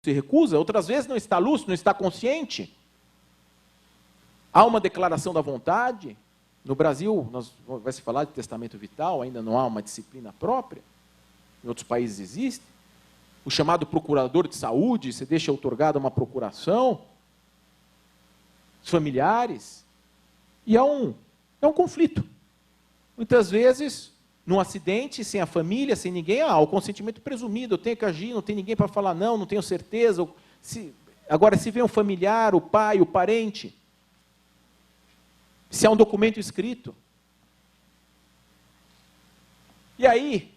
se recusa, outras vezes não está lúcido, não está consciente. Há uma declaração da vontade. No Brasil, vai se falar de testamento vital, ainda não há uma disciplina própria. Em outros países existe. O chamado procurador de saúde, você deixa outorgada uma procuração. Os familiares. E há um conflito. Muitas vezes, num acidente, sem a família, sem ninguém, o consentimento presumido, eu tenho que agir, não tem ninguém para falar não, não tenho certeza. Agora, se vem um familiar, o pai, o parente, se há um documento escrito. E aí,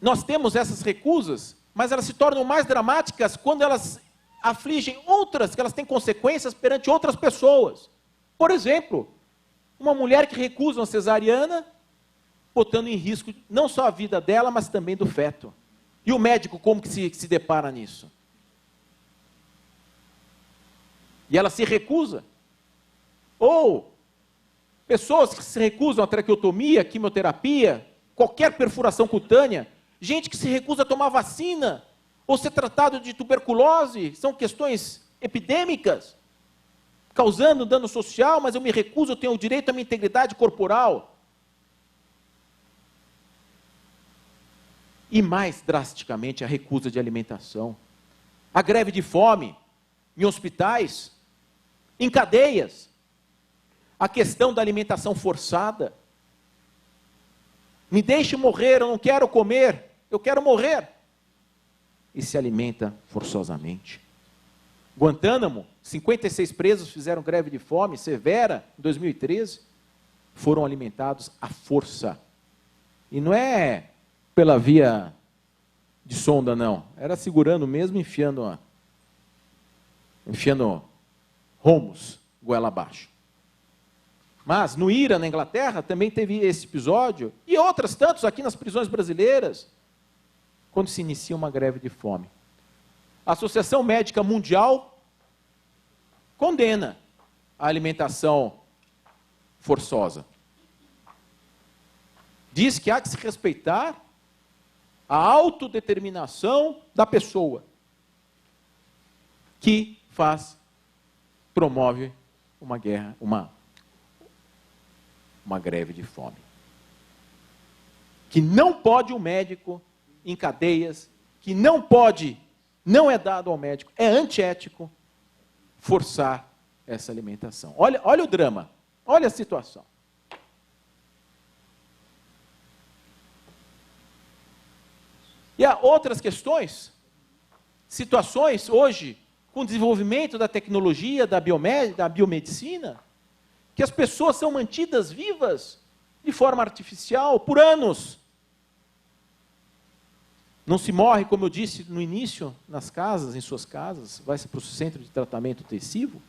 nós temos essas recusas, mas elas se tornam mais dramáticas quando elas afligem outras, que elas têm consequências perante outras pessoas. Por exemplo, uma mulher que recusa uma cesariana, botando em risco não só a vida dela, mas também do feto. E o médico como que se depara nisso? E ela se recusa. Ou pessoas que se recusam a traqueotomia, quimioterapia, qualquer perfuração cutânea, gente que se recusa a tomar vacina, ou ser tratado de tuberculose, são questões epidêmicas, causando dano social, mas eu me recuso, eu tenho o direito à minha integridade corporal. E mais drasticamente, a recusa de alimentação. A greve de fome em hospitais, em cadeias. A questão da alimentação forçada. Me deixe morrer, eu não quero comer, eu quero morrer. E se alimenta forçosamente. Guantánamo, 56 presos fizeram greve de fome severa em 2013, foram alimentados à força. E não é pela via de sonda, não. Era segurando mesmo, enfiando romos, goela abaixo. Mas no IRA, na Inglaterra, também teve esse episódio, e outros tantos aqui nas prisões brasileiras, quando se inicia uma greve de fome. A Associação Médica Mundial condena a alimentação forçosa. Diz que há que se respeitar a autodeterminação da pessoa que promove uma guerra, uma greve de fome. Que não pode o médico em cadeias, que não é dado ao médico, é antiético forçar essa alimentação. Olha o drama, olha a situação. E há outras questões, situações hoje, com o desenvolvimento da tecnologia, da biomedicina, que as pessoas são mantidas vivas de forma artificial por anos. Não se morre, como eu disse no início, nas casas, em suas casas, vai-se para o centro de tratamento intensivo.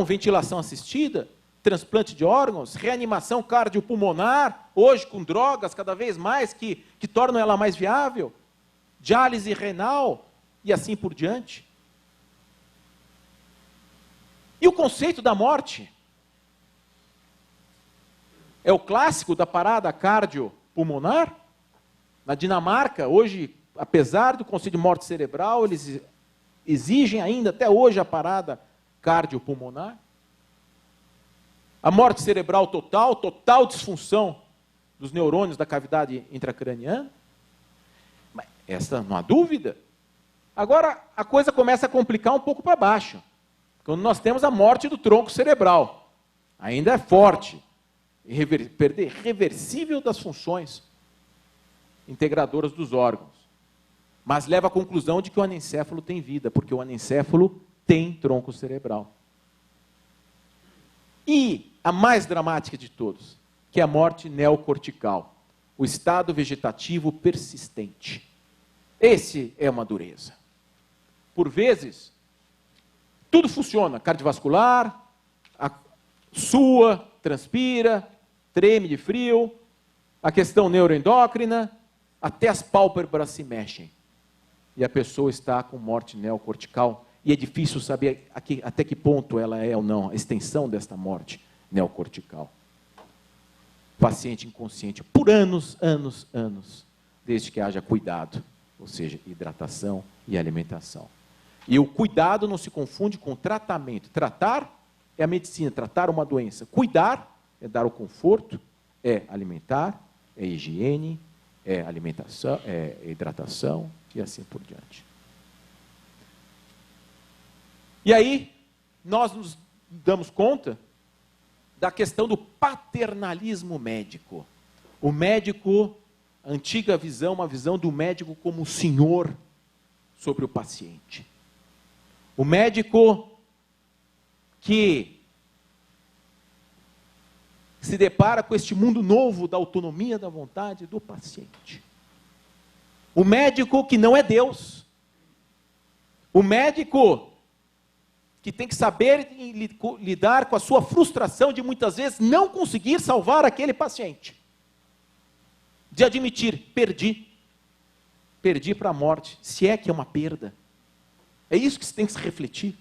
Ventilação assistida, transplante de órgãos, reanimação cardiopulmonar, hoje com drogas cada vez mais que tornam ela mais viável, diálise renal e assim por diante. E o conceito da morte? É o clássico da parada cardiopulmonar? Na Dinamarca, hoje, apesar do conceito de morte cerebral, eles exigem ainda, até hoje, a parada cardiopulmonar. A morte cerebral total disfunção dos neurônios da cavidade intracraniana. Mas essa não há dúvida. Agora, a coisa começa a complicar um pouco para baixo. Quando nós temos a morte do tronco cerebral. Ainda é forte. Perder irreversível das funções integradoras dos órgãos. Mas leva à conclusão de que o anencéfalo tem vida, porque o anencéfalo tem tronco cerebral. E a mais dramática de todos, que é a morte neocortical, o estado vegetativo persistente. Esse é uma dureza. Por vezes, tudo funciona, cardiovascular, sua, transpira, treme de frio, a questão neuroendócrina, até as pálpebras se mexem. E a pessoa está com morte neocortical, e é difícil saber até que ponto ela é ou não, a extensão desta morte neocortical. Paciente inconsciente por anos, desde que haja cuidado ou seja, hidratação e alimentação. E o cuidado não se confunde com tratamento. Tratar é a medicina, tratar uma doença. Cuidar é dar o conforto, é alimentar, é higiene, é alimentação, é hidratação e assim por diante. E aí, nós nos damos conta da questão do paternalismo médico. O médico, a antiga visão, uma visão do médico como senhor sobre o paciente. O médico que se depara com este mundo novo da autonomia da vontade do paciente. O médico que não é Deus. O médico que tem que saber lidar com a sua frustração de muitas vezes não conseguir salvar aquele paciente. De admitir, perdi para a morte, se é que é uma perda. É isso que você tem que se refletir.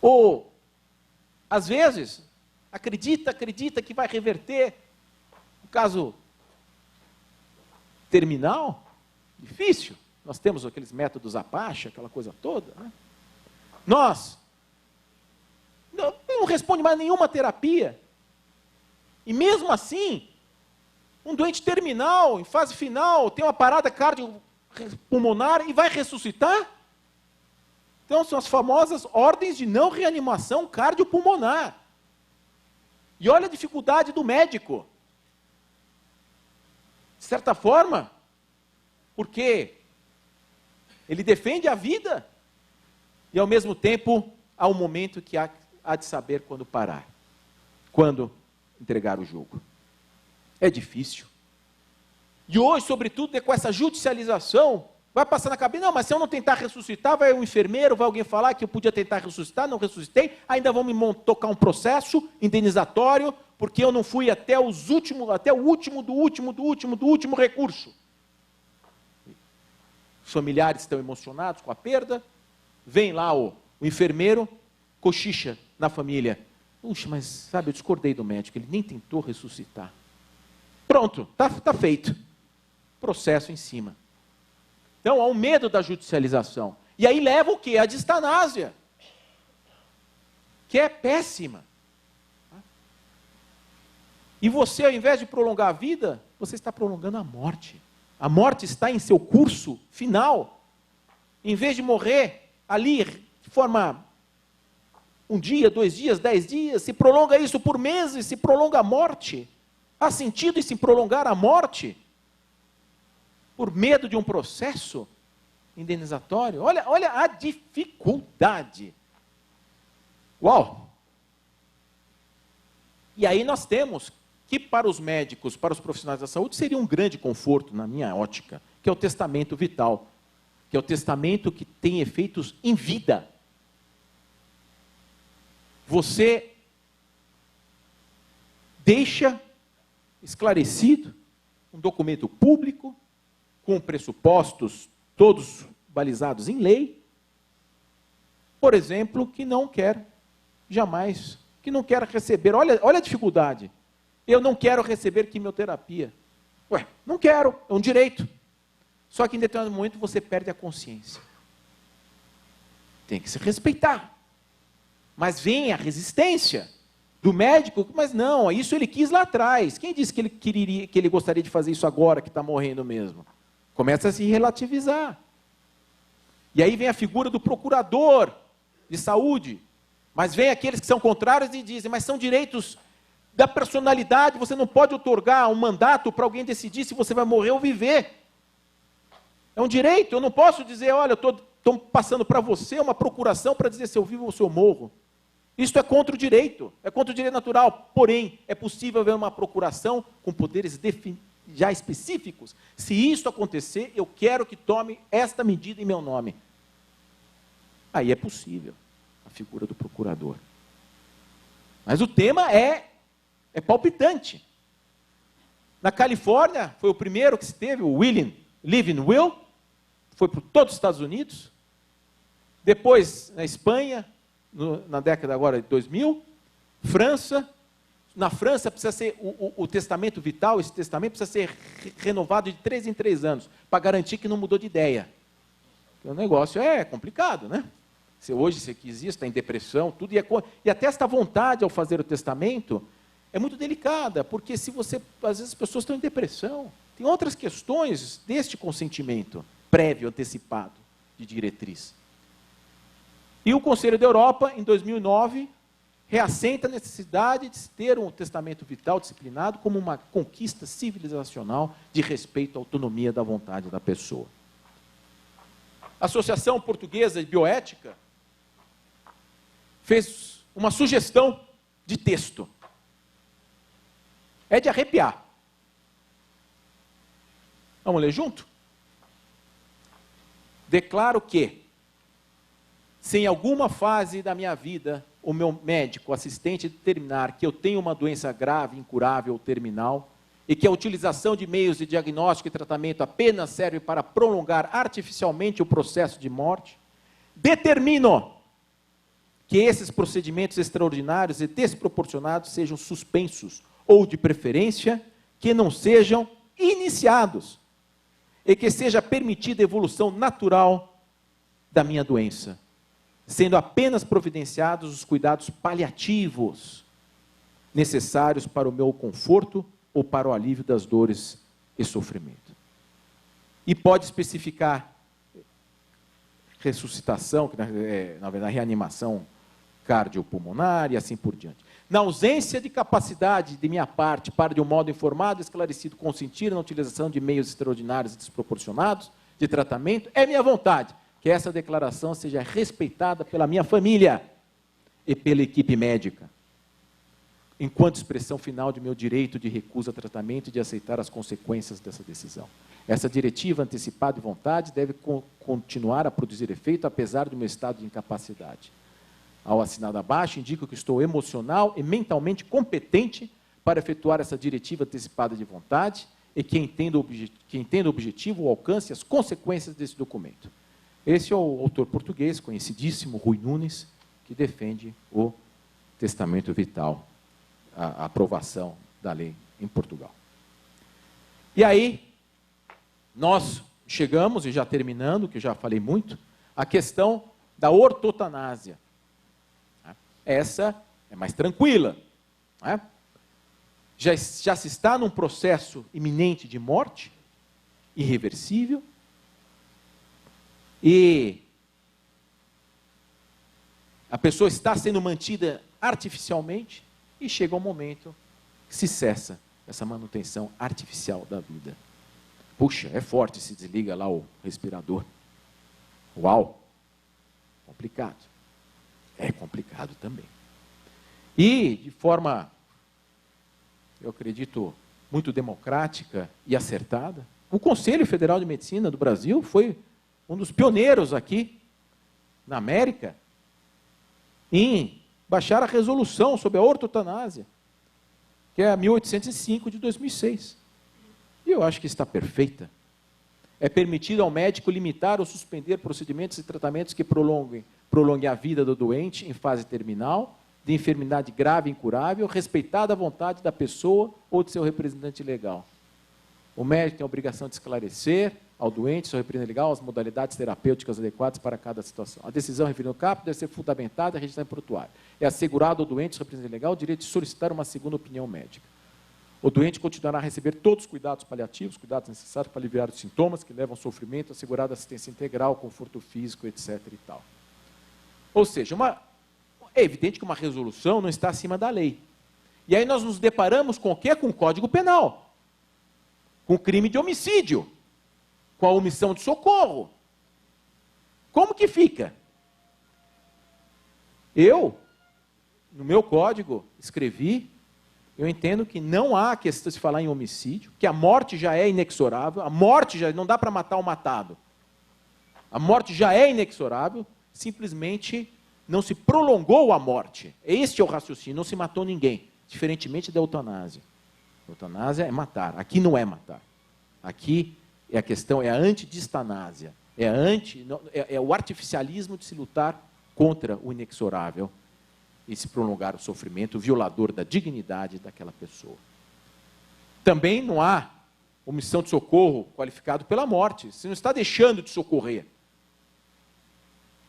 Ou, às vezes, acredita que vai reverter. O caso terminal, difícil. Nós temos aqueles métodos Apache, aquela coisa toda. Né? Nós não responde mais nenhuma terapia. E mesmo assim, um doente terminal, em fase final, tem uma parada cardiopulmonar e vai ressuscitar? Então, são as famosas ordens de não reanimação cardiopulmonar. E olha a dificuldade do médico. De certa forma, porque ele defende a vida e, ao mesmo tempo, há um momento que há de saber quando parar. Quando entregar o jogo. É difícil. E hoje, sobretudo, com essa judicialização, vai passar na cabeça, não, mas se eu não tentar ressuscitar, vai um enfermeiro, vai alguém falar que eu podia tentar ressuscitar, não ressuscitei, ainda vão me tocar um processo indenizatório, porque eu não fui até o último recurso. Os familiares estão emocionados com a perda, vem lá o enfermeiro, cochicha na família. Puxa, mas sabe, eu discordei do médico, ele nem tentou ressuscitar. Pronto, tá feito. Processo em cima. Então, há um medo da judicialização. E aí leva o quê? A distanásia, que é péssima. E você, ao invés de prolongar a vida, você está prolongando a morte. A morte está em seu curso final. Em vez de morrer ali, de forma 1 dia, 2 dias, 10 dias, se prolonga isso por meses, se prolonga a morte. Há sentido em se prolongar a morte? Por medo de um processo indenizatório? Olha a dificuldade. Uau! E aí nós temos que para os médicos, para os profissionais da saúde, seria um grande conforto, na minha ótica, que é o testamento vital, que é o testamento que tem efeitos em vida. Você deixa esclarecido um documento público, com pressupostos todos balizados em lei, por exemplo, que não quer jamais, que não quer receber, olha a dificuldade, eu não quero receber quimioterapia. Ué, não quero, é um direito. Só que em determinado momento você perde a consciência. Tem que se respeitar. Mas vem a resistência do médico, mas não, isso ele quis lá atrás. Quem disse que ele gostaria de fazer isso agora, que está morrendo mesmo? Começa a se relativizar. E aí vem a figura do procurador de saúde. Mas vem aqueles que são contrários e dizem, mas são direitos da personalidade, você não pode outorgar um mandato para alguém decidir se você vai morrer ou viver. É um direito, eu não posso dizer, olha, eu estou passando para você uma procuração para dizer se eu vivo ou se eu morro. Isso é contra o direito, é contra o direito natural. Porém, é possível haver uma procuração com poderes já específicos. Se isso acontecer, eu quero que tome esta medida em meu nome. Aí é possível a figura do procurador. Mas o tema é palpitante. Na Califórnia, foi o primeiro que se teve, o Living Will, foi por todos os Estados Unidos. Depois, na Espanha, na década agora de 2000, França, Na França, precisa ser o testamento vital, esse testamento precisa ser renovado de 3 em 3 anos, para garantir que não mudou de ideia. O negócio é complicado, né? Hoje você que existe, está em depressão, tudo, e até esta vontade ao fazer o testamento é muito delicada, porque se você, às vezes as pessoas estão em depressão, tem outras questões deste consentimento prévio, antecipado, de diretriz. E o Conselho da Europa, em 2009, reassenta a necessidade de se ter um testamento vital disciplinado como uma conquista civilizacional de respeito à autonomia da vontade da pessoa. A Associação Portuguesa de Bioética fez uma sugestão de texto. É de arrepiar. Vamos ler junto? Declaro que, se em alguma fase da minha vida o meu médico assistente determinar que eu tenho uma doença grave, incurável ou terminal, e que a utilização de meios de diagnóstico e tratamento apenas serve para prolongar artificialmente o processo de morte, determino que esses procedimentos extraordinários e desproporcionados sejam suspensos, ou, de preferência, que não sejam iniciados, e que seja permitida a evolução natural da minha doença, sendo apenas providenciados os cuidados paliativos necessários para o meu conforto ou para o alívio das dores e sofrimento. E pode especificar ressuscitação, que na verdade reanimação cardiopulmonar e assim por diante. Na ausência de capacidade de minha parte para, de um modo informado e esclarecido, consentir na utilização de meios extraordinários e desproporcionados de tratamento, é minha vontade que essa declaração seja respeitada pela minha família e pela equipe médica, enquanto expressão final de meu direito de recusa a tratamento e de aceitar as consequências dessa decisão. Essa diretiva antecipada de vontade deve continuar a produzir efeito, apesar do meu estado de incapacidade. Ao assinar abaixo, indico que estou emocional e mentalmente competente para efetuar essa diretiva antecipada de vontade e que entenda o objetivo, o alcance e as consequências desse documento. Esse é o autor português, conhecidíssimo, Rui Nunes, que defende o testamento vital, a aprovação da lei em Portugal. E aí, nós chegamos, e já terminando, que eu já falei muito, à questão da ortotanásia. Essa é mais tranquila. Não é? Já se está num processo iminente de morte, irreversível, e a pessoa está sendo mantida artificialmente, e chega um momento que se cessa essa manutenção artificial da vida. Puxa, é forte, se desliga lá o respirador. Uau! Complicado. É complicado também. E, de forma, eu acredito, muito democrática e acertada, o Conselho Federal de Medicina do Brasil foi um dos pioneiros aqui, na América, em baixar a resolução sobre a ortotanásia, que é a 1805 de 2006. E eu acho que está perfeita. É permitido ao médico limitar ou suspender procedimentos e tratamentos que prolonguem a vida do doente em fase terminal, de enfermidade grave e incurável, respeitada a vontade da pessoa ou de seu representante legal. O médico tem a obrigação de esclarecer ao doente, seu representante legal, as modalidades terapêuticas adequadas para cada situação. A decisão referida no caput deve ser fundamentada e registrada em prontuário. É assegurado ao doente, seu representante legal, o direito de solicitar uma segunda opinião médica. O doente continuará a receber todos os cuidados paliativos, cuidados necessários para aliviar os sintomas que levam ao sofrimento, assegurada assistência integral, conforto físico, etc. e tal. Ou seja, é evidente que uma resolução não está acima da lei. E aí nós nos deparamos com o quê? Com o Código Penal. Com o crime de homicídio. Com a omissão de socorro. Como que fica? Eu, no meu código, escrevi, eu entendo que não há questão de se falar em homicídio, que a morte já é inexorável, a morte já não dá para matar o matado. A morte já é inexorável, simplesmente não se prolongou a morte. Este é o raciocínio, não se matou ninguém, diferentemente da eutanásia. A eutanásia é matar, aqui não é matar. Aqui a questão é a antidistanásia, é o artificialismo de se lutar contra o inexorável. e se prolongar o sofrimento violador da dignidade daquela pessoa. Também não há omissão de socorro qualificado pela morte. Você não está deixando de socorrer.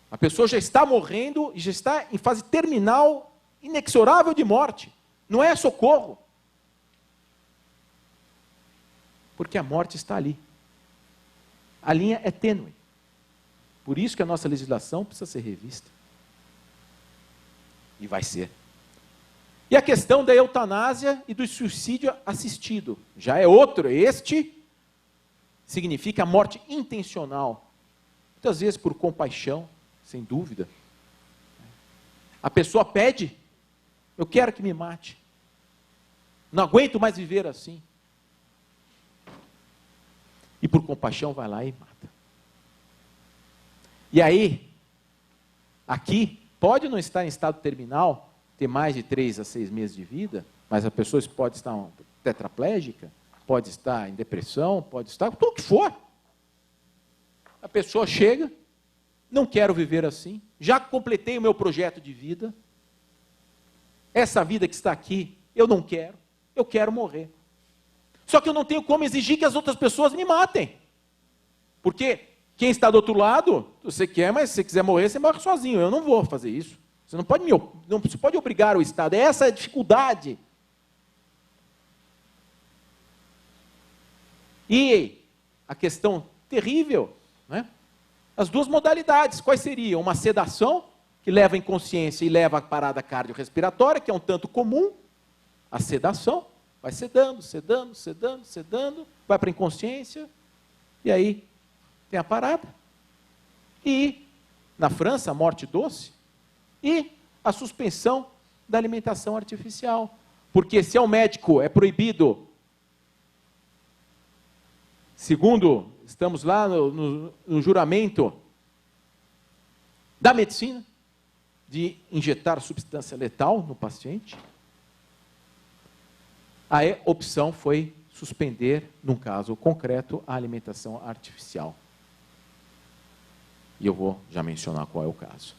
A pessoa já está morrendo e já está em fase terminal, inexorável de morte. Não é socorro. Porque a morte está ali. A linha é tênue. Por isso que a nossa legislação precisa ser revista. E vai ser. E a questão da eutanásia e do suicídio assistido. Já é outro. Este significa a morte intencional. Muitas vezes por compaixão, sem dúvida. A pessoa pede, eu quero que me mate. Não aguento mais viver assim. E por compaixão vai lá e mata. E aí, aqui, pode não estar em estado terminal, ter mais de 3 a 6 meses de vida, mas a pessoa pode estar tetraplégica, pode estar em depressão, pode estar tudo o que for. A pessoa chega, não quero viver assim, já completei o meu projeto de vida, essa vida que está aqui, eu não quero, eu quero morrer. Só que eu não tenho como exigir que as outras pessoas me matem. Porque quem está do outro lado, você quer, mas se você quiser morrer, você morre sozinho. Eu não vou fazer isso. Você não pode obrigar o Estado. Essa é a dificuldade. E a questão terrível, né? As duas modalidades, quais seriam? Uma sedação, que leva à inconsciência e leva à parada cardiorrespiratória, que é um tanto comum. A sedação. Vai sedando, sedando, sedando, sedando, vai para a inconsciência, e aí tem a parada. E, na França, a morte doce, e a suspensão da alimentação artificial. Porque se ao médico é proibido, segundo, estamos lá no juramento da medicina, de injetar substância letal no paciente, a opção foi suspender, num caso concreto, a alimentação artificial. E eu vou já mencionar qual é o caso.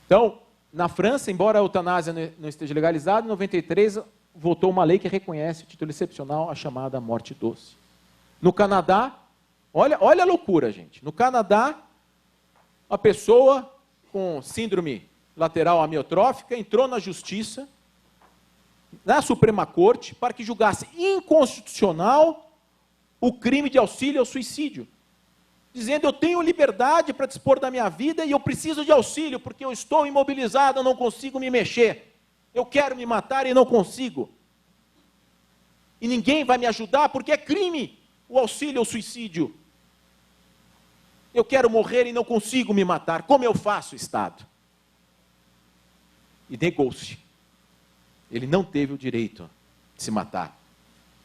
Então, na França, embora a eutanásia não esteja legalizada, em 93 votou uma lei que reconhece o título excepcional, a chamada morte doce. No Canadá, olha a loucura, gente. No Canadá, a pessoa com síndrome lateral amiotrófica entrou na justiça, na Suprema Corte, para que julgasse inconstitucional o crime de auxílio ao suicídio, dizendo: eu tenho liberdade para dispor da minha vida e eu preciso de auxílio, porque eu estou imobilizado, eu não consigo me mexer, eu quero me matar e não consigo, e ninguém vai me ajudar, porque é crime o auxílio ao suicídio, eu quero morrer e não consigo me matar, como eu faço, Estado? E negou-se. Ele não teve o direito de se matar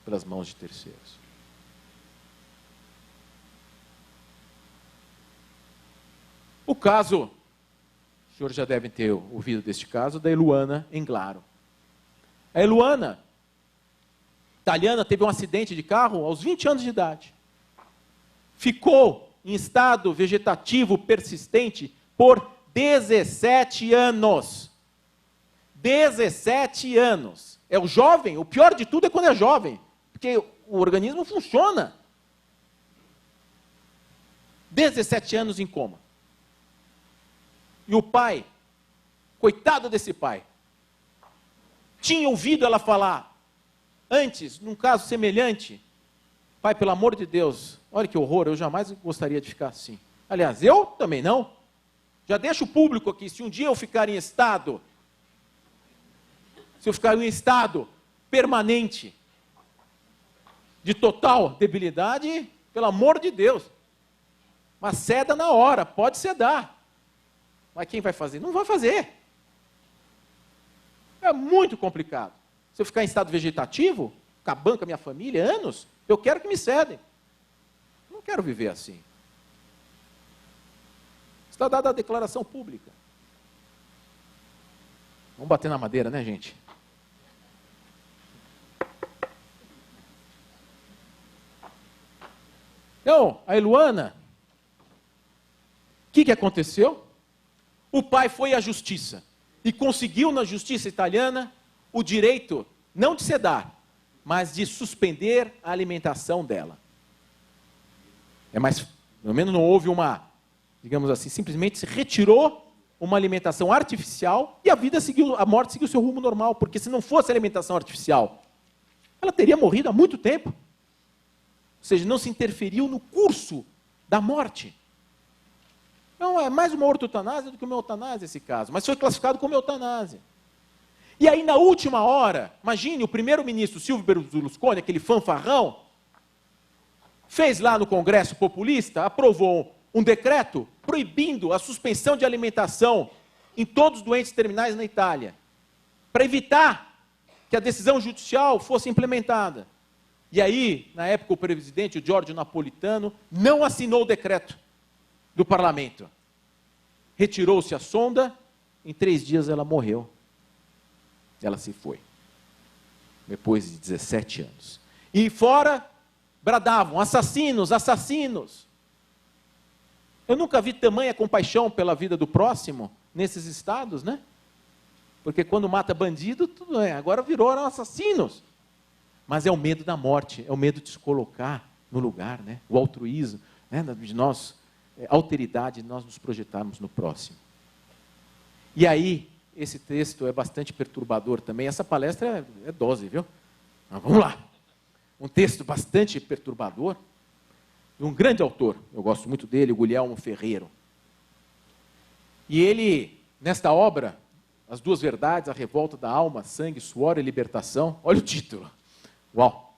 pelas mãos de terceiros. O caso, os senhores já devem ter ouvido deste caso, da Eluana Englaro. A Eluana, italiana, teve um acidente de carro aos 20 anos de idade. Ficou em estado vegetativo persistente por 17 anos. 17 anos. É o jovem, o pior de tudo é quando é jovem, porque o organismo funciona. 17 anos em coma. E o pai, coitado desse pai, tinha ouvido ela falar, antes, num caso semelhante: pai, pelo amor de Deus, olha que horror, eu jamais gostaria de ficar assim. Aliás, eu também não. Já deixo o público aqui, se um dia eu ficar em estado permanente de total debilidade, pelo amor de Deus, mas ceda na hora, pode cedar. Mas quem vai fazer? Não vai fazer. É muito complicado. Se eu ficar em estado vegetativo, acabando com a minha família, anos, eu quero que me cedem. Não quero viver assim. Está dada a declaração pública. Vamos bater na madeira, né, gente? Então, a Eluana, o que aconteceu? O pai foi à justiça e conseguiu na justiça italiana o direito, não de sedar, mas de suspender a alimentação dela. Pelo menos não houve uma, digamos assim, simplesmente se retirou uma alimentação artificial e a morte seguiu seu rumo normal, porque se não fosse alimentação artificial, ela teria morrido há muito tempo. Ou seja, não se interferiu no curso da morte. Então é mais uma ortotanásia do que uma eutanásia esse caso, mas foi classificado como eutanásia. E aí na última hora, imagine o primeiro-ministro Silvio Berlusconi, aquele fanfarrão, fez lá no Congresso populista, aprovou um decreto proibindo a suspensão de alimentação em todos os doentes terminais na Itália, para evitar que a decisão judicial fosse implementada. E aí, na época, o presidente, o Giorgio Napolitano, não assinou o decreto do parlamento. Retirou-se a sonda, em 3 dias ela morreu. Ela se foi. Depois de 17 anos. E fora, bradavam, assassinos, assassinos. Eu nunca vi tamanha compaixão pela vida do próximo nesses estados, né? Porque quando mata bandido, tudo é. Agora eram assassinos. Mas é o medo da morte, é o medo de se colocar no lugar, né? O altruísmo, né? De nós, a alteridade de nós nos projetarmos no próximo. E aí, esse texto é bastante perturbador também. Essa palestra é dose, viu? Mas vamos lá. Um texto bastante perturbador, de um grande autor, eu gosto muito dele, o Guglielmo Ferreiro. E ele, nesta obra, As Duas Verdades, a Revolta da Alma, Sangue, Suor e Libertação, olha o título. Uau!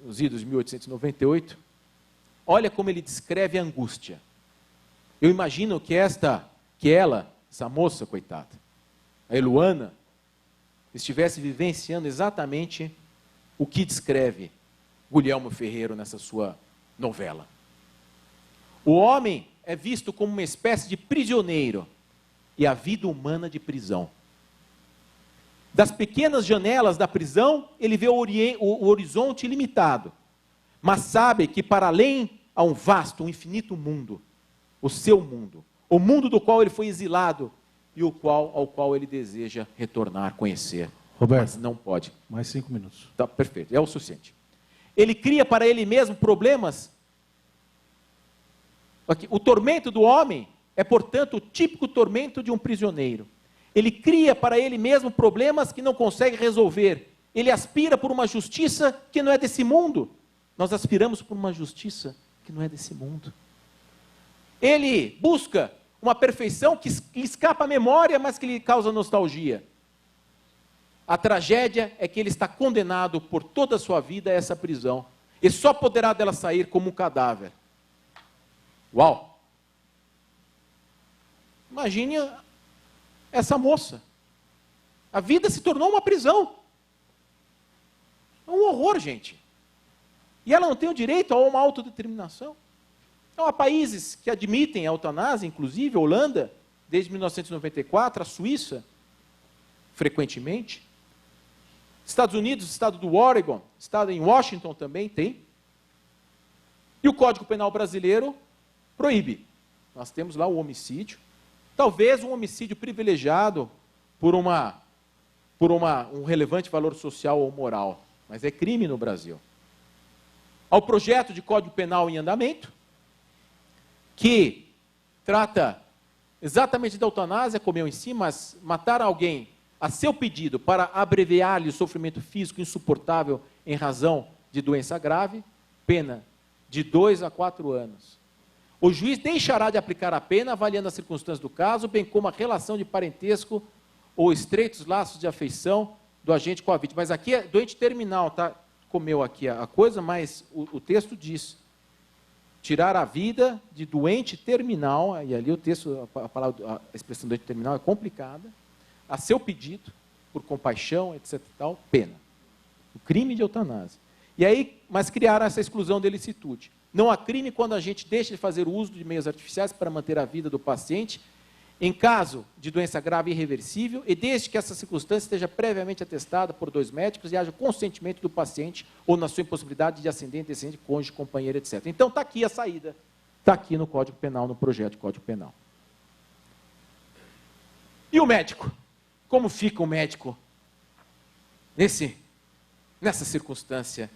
Os idos de 1898. Olha como ele descreve a angústia. Eu imagino que essa moça, coitada, a Eluana, estivesse vivenciando exatamente o que descreve Guglielmo Ferreiro nessa sua novela. O homem é visto como uma espécie de prisioneiro e a vida humana de prisão. Das pequenas janelas da prisão, ele vê o horizonte ilimitado, mas sabe que para além há um vasto, um infinito mundo, o seu mundo, o mundo do qual ele foi exilado e ao qual ele deseja retornar, conhecer, Roberto, mas não pode. Mais 5 minutos. Tá, perfeito, é o suficiente. Ele cria para ele mesmo problemas. O tormento do homem é, portanto, o típico tormento de um prisioneiro. Ele cria para ele mesmo problemas que não consegue resolver. Ele aspira por uma justiça que não é desse mundo. Nós aspiramos por uma justiça que não é desse mundo. Ele busca uma perfeição que lhe escapa à memória, mas que lhe causa nostalgia. A tragédia é que ele está condenado por toda a sua vida a essa prisão. E só poderá dela sair como um cadáver. Uau! Imagine essa moça. A vida se tornou uma prisão. É um horror, gente. E ela não tem o direito a uma autodeterminação. Então, há países que admitem a eutanásia, inclusive a Holanda, desde 1994, a Suíça, frequentemente. Estados Unidos, estado do Oregon, estado em Washington também tem. E o Código Penal brasileiro proíbe. Nós temos lá o homicídio. Talvez um homicídio privilegiado por um relevante valor social ou moral. Mas é crime no Brasil. Há o projeto de Código Penal em andamento, que trata exatamente da eutanásia, como eu ensino, mas matar alguém a seu pedido para abreviar-lhe o sofrimento físico insuportável em razão de doença grave, pena de 2 a 4 anos. O juiz deixará de aplicar a pena, avaliando as circunstâncias do caso, bem como a relação de parentesco ou estreitos laços de afeição do agente com a vítima. Mas aqui é doente terminal, tá? Comeu aqui a coisa, mas o texto diz: tirar a vida de doente terminal, e ali o texto, a expressão doente terminal é complicada, a seu pedido, por compaixão, etc. tal, pena. O crime de eutanásia. E aí, mas criaram essa exclusão de ilicitude. Não há crime quando a gente deixa de fazer o uso de meios artificiais para manter a vida do paciente, em caso de doença grave e irreversível, e desde que essa circunstância esteja previamente atestada por 2 médicos e haja consentimento do paciente, ou na sua impossibilidade de ascendente, descendente, cônjuge, companheiro, etc. Então, está aqui a saída. Está aqui no Código Penal, no projeto de Código Penal. E o médico? Como fica o médico nessa circunstância,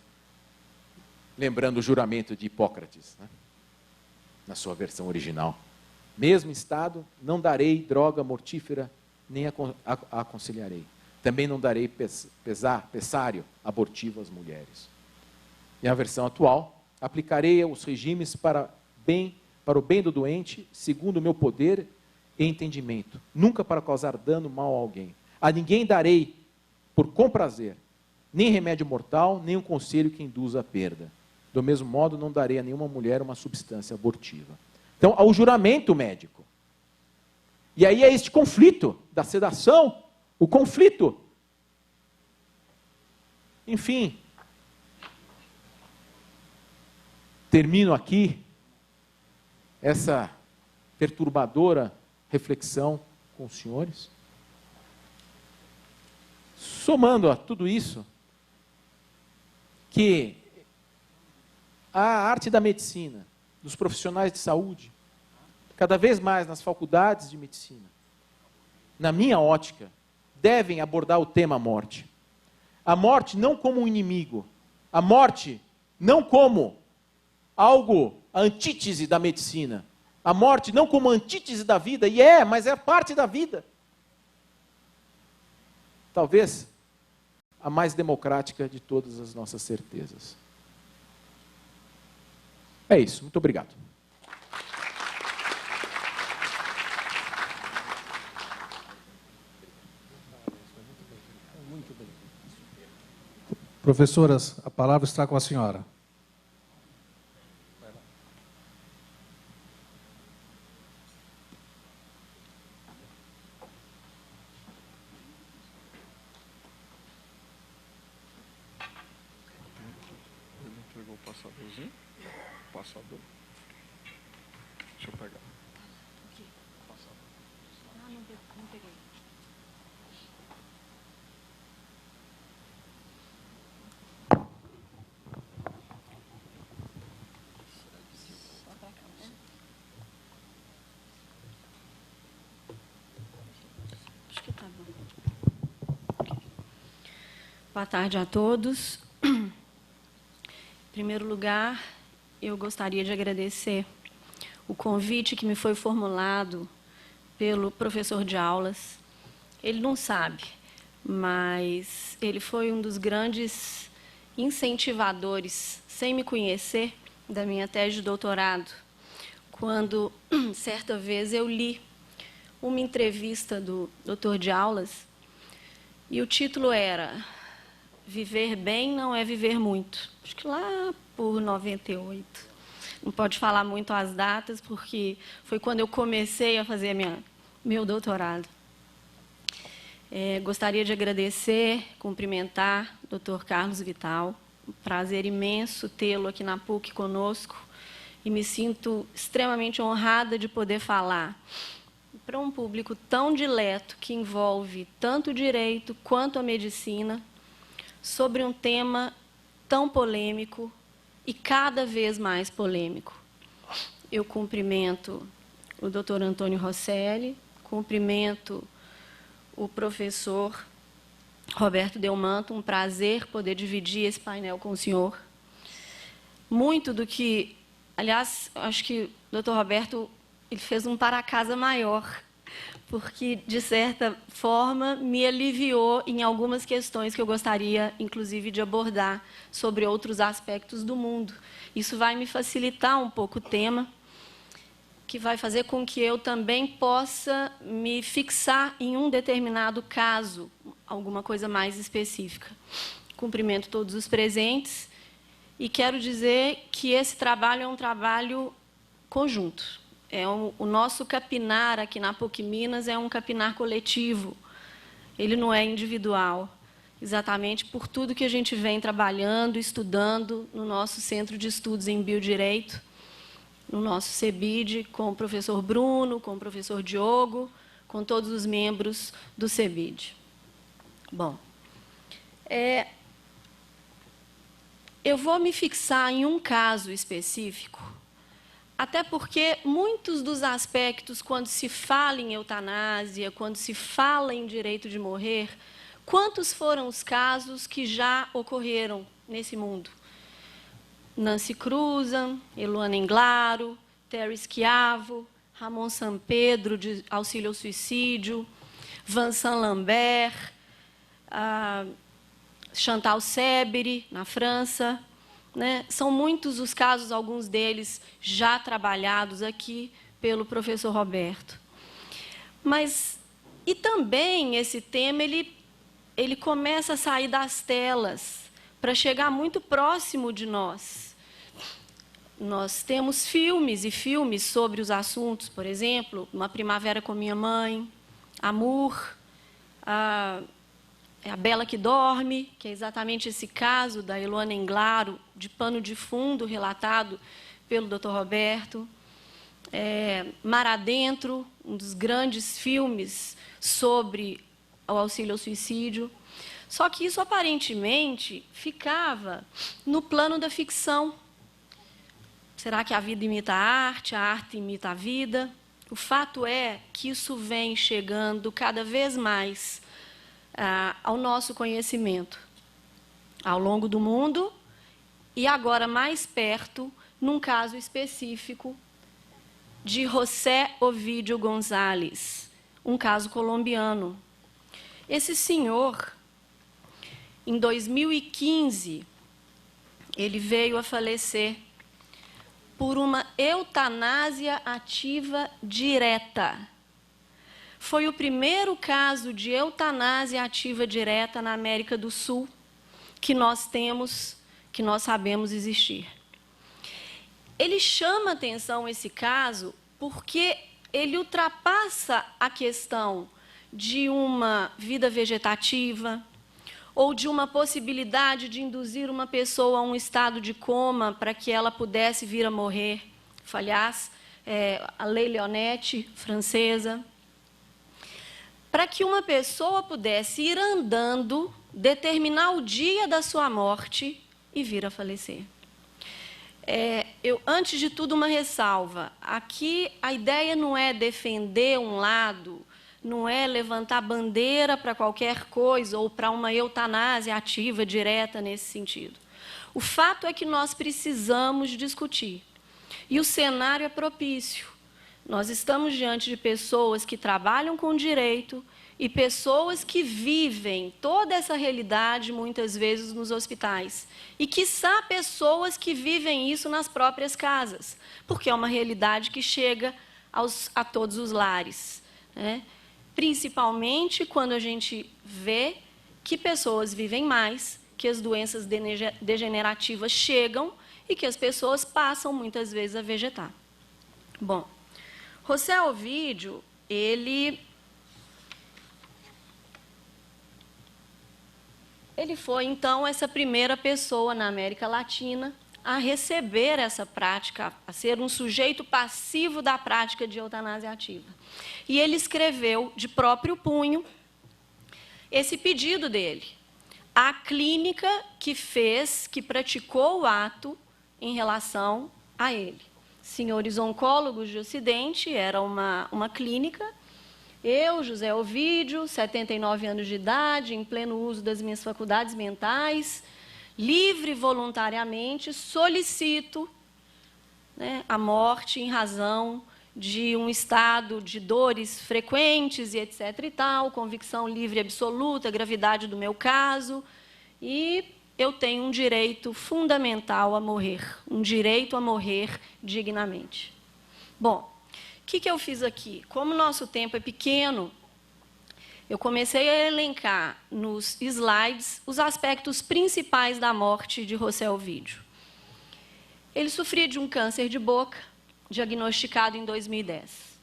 lembrando o juramento de Hipócrates, né? Na sua versão original. Mesmo estado, não darei droga mortífera, nem aconselharei. Também não darei pessário abortivo às mulheres. E a versão atual, aplicarei os regimes para o bem do doente, segundo o meu poder e entendimento, nunca para causar dano mal a alguém. A ninguém darei, por comprazer, nem remédio mortal, nem um conselho que induza a perda. Do mesmo modo, não darei a nenhuma mulher uma substância abortiva. Então, ao juramento médico. E aí é este conflito da sedação, o conflito. Enfim, termino aqui essa perturbadora reflexão com os senhores. Somando a tudo isso, que a arte da medicina, dos profissionais de saúde, cada vez mais nas faculdades de medicina, na minha ótica, devem abordar o tema morte. A morte não como um inimigo, a morte não como algo, a antítese da medicina, a morte não como antítese da vida, mas é parte da vida. Talvez a mais democrática de todas as nossas certezas. É isso, muito obrigado. Professoras, a palavra está com a senhora. Ele entregou o passadorzinho? Passador. Deixa eu pegar. Ah, não peguei. Acho que tá bom. Boa tarde a todos. Em primeiro lugar, eu gostaria de agradecer o convite que me foi formulado pelo professor de aulas. Ele não sabe, mas ele foi um dos grandes incentivadores, sem me conhecer, da minha tese de doutorado, quando, certa vez, eu li uma entrevista do doutor de aulas, e o título era Viver Bem Não é Viver Muito. Acho que lá por 98. Não pode falar muito as datas, porque foi quando eu comecei a fazer meu doutorado. Gostaria de agradecer, cumprimentar o Dr. Carlos Vital. Um prazer imenso tê-lo aqui na PUC conosco. E me sinto extremamente honrada de poder falar para um público tão dileto, que envolve tanto o direito quanto a medicina, sobre um tema tão polêmico e cada vez mais polêmico. Eu cumprimento o Dr. Antônio Rosselli, cumprimento o professor Roberto Delmanto, um prazer poder dividir esse painel com o senhor. Muito do que, aliás, acho que o Dr. Roberto ele fez um para-casa maior, porque, de certa forma, me aliviou em algumas questões que eu gostaria, inclusive, de abordar sobre outros aspectos do mundo. Isso vai me facilitar um pouco o tema, que vai fazer com que eu também possa me fixar em um determinado caso, alguma coisa mais específica. Cumprimento todos os presentes e quero dizer que esse trabalho é um trabalho conjunto. O nosso capinar aqui na PUC Minas é um capinar coletivo, ele não é individual, exatamente por tudo que a gente vem trabalhando, estudando no nosso Centro de Estudos em Biodireito, no nosso CEBID, com o professor Bruno, com o professor Diogo, com todos os membros do CEBID. Bom, eu vou me fixar em um caso específico, até porque muitos dos aspectos, quando se fala em eutanásia, quando se fala em direito de morrer, quantos foram os casos que já ocorreram nesse mundo? Nancy Cruzan, Eluana Englaro, Terry Schiavo, Ramon Sampedro, de auxílio ao suicídio, Vincent Lambert, Chantal Seberi, na França, né? São muitos os casos, alguns deles já trabalhados aqui pelo professor Roberto. Mas, e também esse tema, ele começa a sair das telas para chegar muito próximo de nós. Nós temos filmes e filmes sobre os assuntos, por exemplo, Uma Primavera com Minha Mãe, Amour, A Bela que Dorme, que é exatamente esse caso da Eluana Englaro, de pano de fundo, relatado pelo Dr. Roberto. Mar Adentro, um dos grandes filmes sobre o auxílio ao suicídio. Só que isso, aparentemente, ficava no plano da ficção. Será que a vida imita a arte imita a vida? O fato é que isso vem chegando cada vez mais ao nosso conhecimento, ao longo do mundo, e agora mais perto, num caso específico, de José Ovidio González, um caso colombiano. Esse senhor, em 2015, ele veio a falecer por uma eutanásia ativa direta. Foi o primeiro caso de eutanásia ativa direta na América do Sul que nós temos, que nós sabemos existir. Ele chama atenção, esse caso, porque ele ultrapassa a questão de uma vida vegetativa ou de uma possibilidade de induzir uma pessoa a um estado de coma para que ela pudesse vir a morrer. Aliás, a Lei Leonetti, francesa. Para que uma pessoa pudesse ir andando, determinar o dia da sua morte e vir a falecer. Antes de tudo, uma ressalva. Aqui, a ideia não é defender um lado, não é levantar bandeira para qualquer coisa ou para uma eutanásia ativa, direta, nesse sentido. O fato é que nós precisamos discutir. E o cenário é propício. Nós estamos diante de pessoas que trabalham com direito e pessoas que vivem toda essa realidade, muitas vezes, nos hospitais. E, quiçá, pessoas que vivem isso nas próprias casas, porque é uma realidade que chega a todos os lares, né? Principalmente quando a gente vê que pessoas vivem mais, que as doenças degenerativas chegam e que as pessoas passam, muitas vezes, a vegetar. Bom, José Ovidio, ele foi, então, essa primeira pessoa na América Latina a receber essa prática, a ser um sujeito passivo da prática de eutanásia ativa. E ele escreveu, de próprio punho, esse pedido dele à clínica que praticou o ato em relação a ele. Senhores oncólogos de Ocidente, era uma clínica. Eu, José Ovidio, 79 anos de idade, em pleno uso das minhas faculdades mentais, livre e voluntariamente, solicito, né, a morte em razão de um estado de dores frequentes e etc. e tal, convicção livre e absoluta, gravidade do meu caso, e eu tenho um direito fundamental a morrer, um direito a morrer dignamente. Bom, o que eu fiz aqui? Como o nosso tempo é pequeno, eu comecei a elencar nos slides os aspectos principais da morte de José Ovidio. Ele sofria de um câncer de boca, diagnosticado em 2010.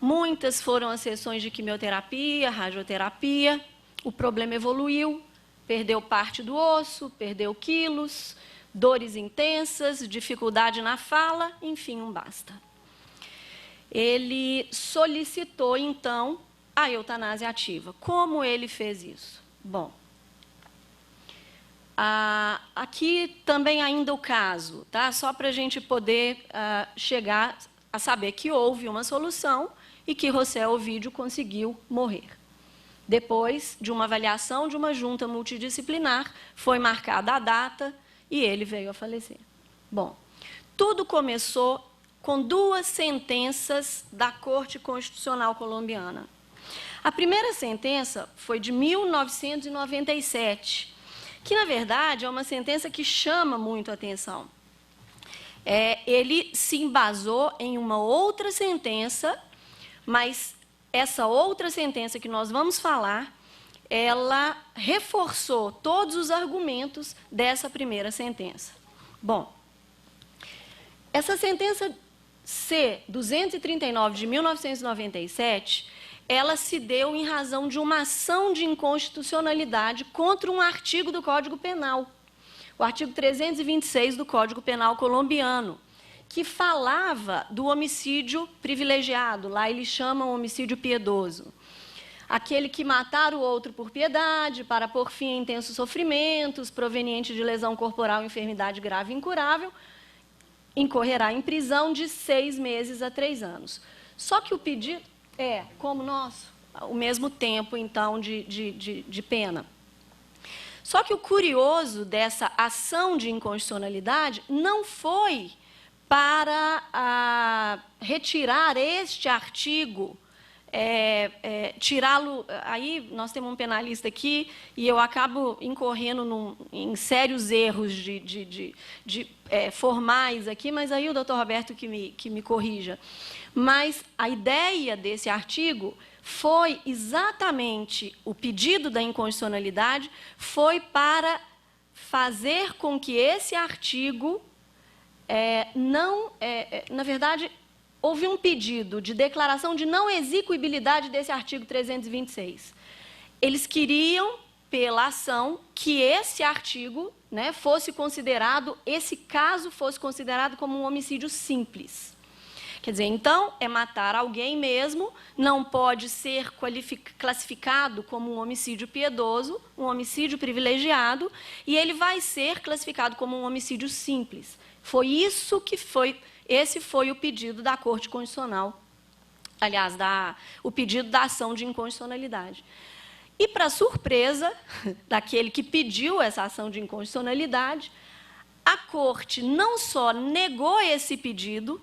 Muitas foram as sessões de quimioterapia, radioterapia, o problema evoluiu, perdeu parte do osso, perdeu quilos, dores intensas, dificuldade na fala, enfim, um basta. Ele solicitou, então, a eutanásia ativa. Como ele fez isso? Bom, Aqui também ainda o caso, tá? Só para a gente poder chegar a saber que houve uma solução e que José Ovídio conseguiu morrer. Depois de uma avaliação de uma junta multidisciplinar, foi marcada a data e ele veio a falecer. Bom, tudo começou com 2 sentenças da Corte Constitucional Colombiana. A primeira sentença foi de 1997, que, na verdade, é uma sentença que chama muito a atenção. Ele se embasou em uma outra sentença, mas essa outra sentença que nós vamos falar, ela reforçou todos os argumentos dessa primeira sentença. Bom, essa sentença C-239 de 1997, ela se deu em razão de uma ação de inconstitucionalidade contra um artigo do Código Penal, o artigo 326 do Código Penal colombiano, que falava do homicídio privilegiado, lá eles chamam homicídio piedoso. Aquele que matar o outro por piedade, para pôr fim a intensos sofrimentos, proveniente de lesão corporal, enfermidade grave e incurável, incorrerá em prisão de 6 meses a 3 anos. Só que o pedido é, como nosso, o mesmo tempo, então, de pena. Só que o curioso dessa ação de inconstitucionalidade não foi para retirar este artigo, tirá-lo. Aí nós temos um penalista aqui e eu acabo incorrendo em sérios erros formais aqui, mas aí o doutor Roberto que me corrija. Mas a ideia desse artigo foi exatamente, o pedido da inconstitucionalidade foi para fazer com que esse artigo na verdade, houve um pedido de declaração de não execuibilidade desse artigo 326. Eles queriam, pela ação, que esse artigo, né, fosse considerado, esse caso fosse considerado como um homicídio simples. Quer dizer, então, é matar alguém mesmo, não pode ser classificado como um homicídio piedoso, um homicídio privilegiado, e ele vai ser classificado como um homicídio simples. Esse foi o pedido da Corte Constitucional, aliás, o pedido da ação de inconstitucionalidade. E, para surpresa daquele que pediu essa ação de inconstitucionalidade, a Corte não só negou esse pedido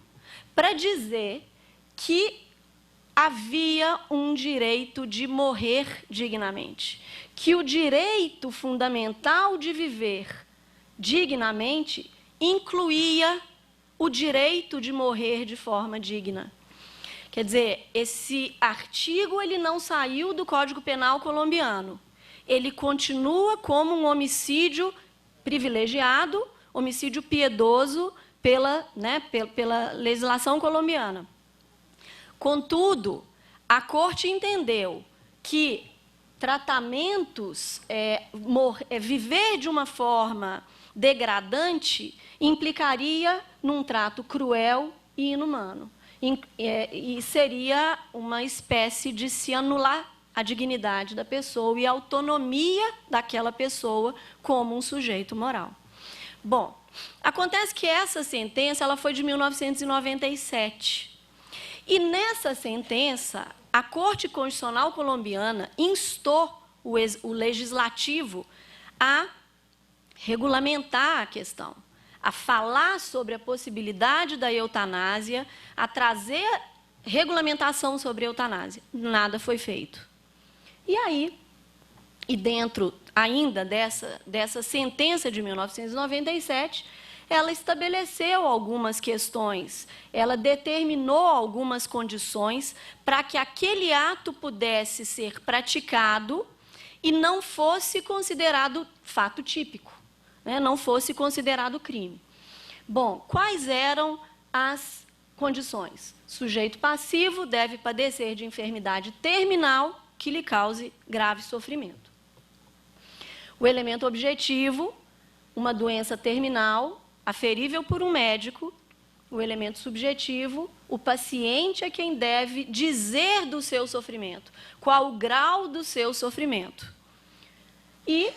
para dizer que havia um direito de morrer dignamente, que o direito fundamental de viver dignamente incluía o direito de morrer de forma digna. Quer dizer, esse artigo ele não saiu do Código Penal colombiano. Ele continua como um homicídio privilegiado, homicídio piedoso pela legislação colombiana. Contudo, a Corte entendeu que tratamentos, viver de uma forma degradante, implicaria num trato cruel e inumano. E seria uma espécie de se anular a dignidade da pessoa e a autonomia daquela pessoa como um sujeito moral. Bom, acontece que essa sentença ela foi de 1997. E nessa sentença, a Corte Constitucional colombiana instou o legislativo a regulamentar a questão, a falar sobre a possibilidade da eutanásia, a trazer regulamentação sobre a eutanásia. Nada foi feito. E aí, e dentro ainda dessa sentença de 1997, ela estabeleceu algumas questões, ela determinou algumas condições para que aquele ato pudesse ser praticado e não fosse considerado fato típico, né? Não fosse considerado crime. Bom, quais eram as condições? Sujeito passivo deve padecer de enfermidade terminal que lhe cause grave sofrimento. O elemento objetivo, uma doença terminal, aferível por um médico. O elemento subjetivo, o paciente é quem deve dizer do seu sofrimento, qual o grau do seu sofrimento. E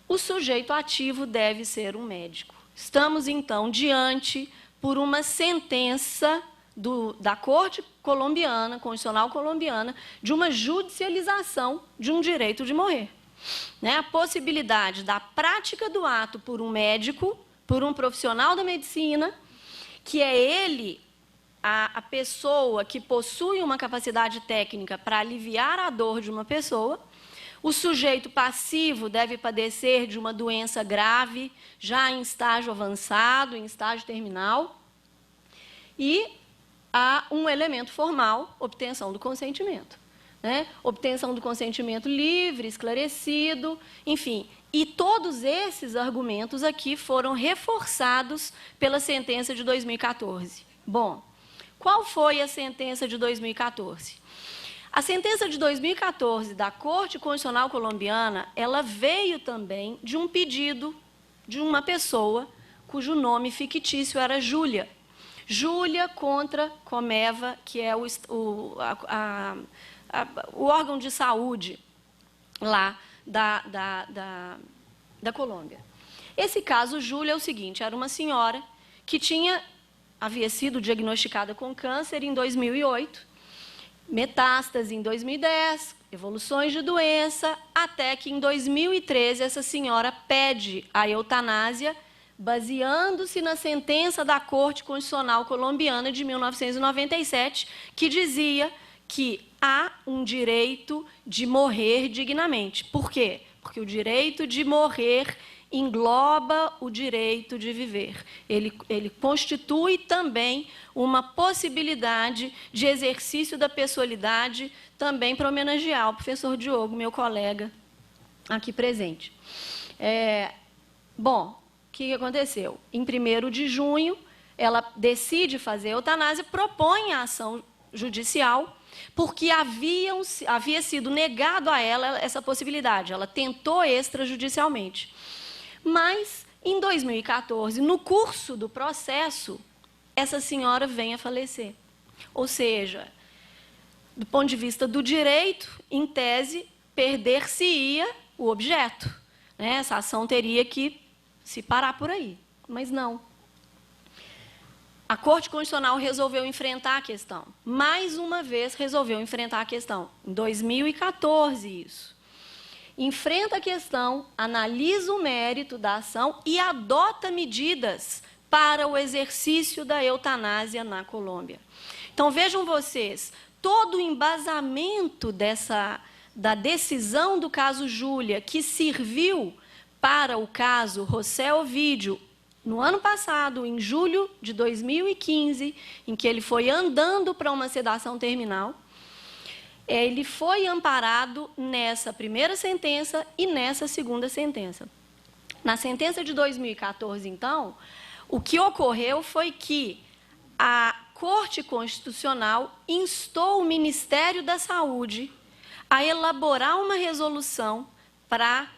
o sujeito ativo deve ser um médico. Estamos, então, diante por uma sentença da Corte colombiana, constitucional colombiana, de uma judicialização de um direito de morrer. Né? A possibilidade da prática do ato por um médico, por um profissional da medicina, que é ele, a pessoa que possui uma capacidade técnica para aliviar a dor de uma pessoa. O sujeito passivo deve padecer de uma doença grave, já em estágio avançado, em estágio terminal. E há um elemento formal, obtenção do consentimento. Né? Obtenção do consentimento livre, esclarecido, enfim. E todos esses argumentos aqui foram reforçados pela sentença de 2014. Bom, qual foi a sentença de 2014? A sentença de 2014 da Corte Constitucional Colombiana, ela veio também de um pedido de uma pessoa cujo nome fictício era Júlia. Júlia contra Comeva, que é o órgão de saúde lá da Colômbia. Esse caso, Júlia, é o seguinte, era uma senhora que havia sido diagnosticada com câncer em 2008, metástase em 2010, evoluções de doença, até que em 2013 essa senhora pede a eutanásia, baseando-se na sentença da Corte Constitucional Colombiana de 1997, que dizia que há um direito de morrer dignamente. Por quê? Porque o direito de morrer engloba o direito de viver. Ele constitui também uma possibilidade de exercício da pessoalidade, também para homenagear o professor Diogo, meu colega aqui presente. Bom, o que aconteceu? Em 1º de junho, ela decide fazer a eutanásia, propõe a ação judicial, porque havia sido negado a ela essa possibilidade. Ela tentou extrajudicialmente. Mas, em 2014, no curso do processo, essa senhora vem a falecer. Ou seja, do ponto de vista do direito, em tese, perder-se-ia o objeto. Né? Essa ação teria que se parar por aí. Mas não. A Corte Constitucional resolveu enfrentar a questão. Mais uma vez, resolveu enfrentar a questão. Em 2014, isso. Enfrenta a questão, analisa o mérito da ação e adota medidas para o exercício da eutanásia na Colômbia. Então, vejam vocês, todo o embasamento da decisão do caso Júlia, que serviu para o caso José Ovídio, no ano passado, em julho de 2015, em que ele foi andando para uma sedação terminal, ele foi amparado nessa primeira sentença e nessa segunda sentença. Na sentença de 2014, então, o que ocorreu foi que a Corte Constitucional instou o Ministério da Saúde a elaborar uma resolução para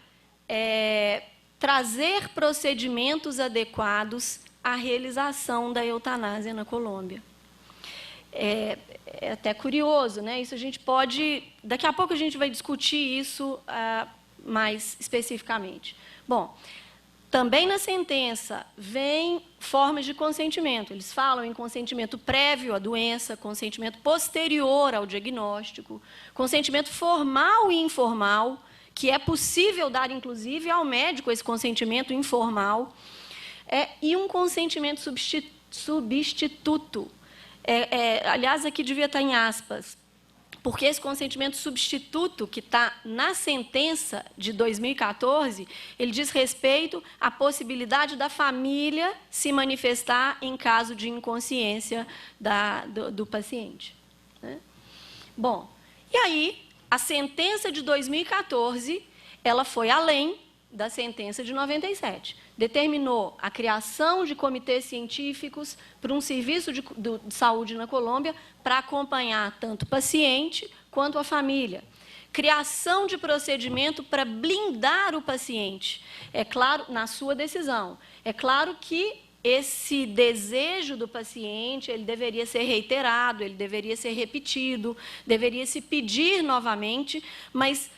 trazer procedimentos adequados à realização da eutanásia na Colômbia. É até curioso, né? Isso a gente pode... Daqui a pouco a gente vai discutir isso mais especificamente. Bom, também na sentença vem formas de consentimento. Eles falam em consentimento prévio à doença, consentimento posterior ao diagnóstico, consentimento formal e informal, que é possível dar, inclusive, ao médico esse consentimento informal, e um consentimento substituto. Aliás, aqui devia estar em aspas, porque esse consentimento substituto que está na sentença de 2014, ele diz respeito à possibilidade da família se manifestar em caso de inconsciência do paciente. Né? Bom, e aí, a sentença de 2014, ela foi além da sentença de 97. Determinou a criação de comitês científicos para um serviço de saúde na Colômbia para acompanhar tanto o paciente quanto a família. Criação de procedimento para blindar o paciente. É claro, na sua decisão. É claro que esse desejo do paciente, ele deveria ser reiterado, ele deveria ser repetido, deveria se pedir novamente, mas